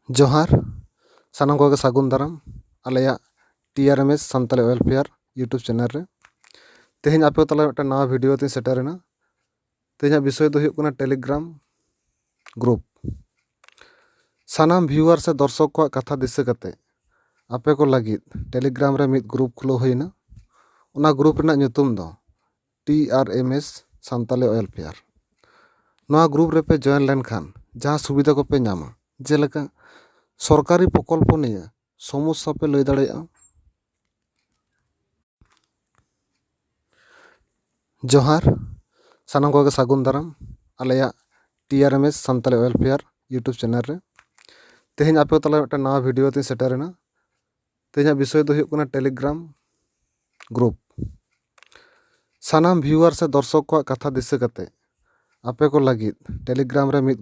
जोहार सानाम को सागुन दाराम आलेया TRMS Santali welfare YouTube channel रे तेहें आपे तला मिट्टन नवा वीडियो तीन सेटरना। तेहें विषय दो हुयुग कना टेलीग्राम ग्रुप सानाम व्यूअर से दर्शक को कथा दिशा कते आपे को लगित टेलीग्राम रे मिद ग्रुप खुलो हुइना। उना ग्रुप रना ᱧᱩᱛᱩᱢ दो TRMS सानताली वेलफेयर। नवा ग्रुप रे पे जॉइन लेन खान जहाँ सुविधा को पे नामा जेलेका सरकारी प्रकल्प निये समस्या पे लई दाड़ेया। जोहार सानाम को सागुन दाराम आलेया TRMS Santali welfare YouTube channel रे तेहें आपे तला मिट्टन नवा वीडियो तीन सेटरना। तेहें विषय दो हुयुग कना टेलीग्राम ग्रुप सानाम व्यूअर से दर्शक को कथा दिशा कते आपे को लगित टेलीग्राम रे मिद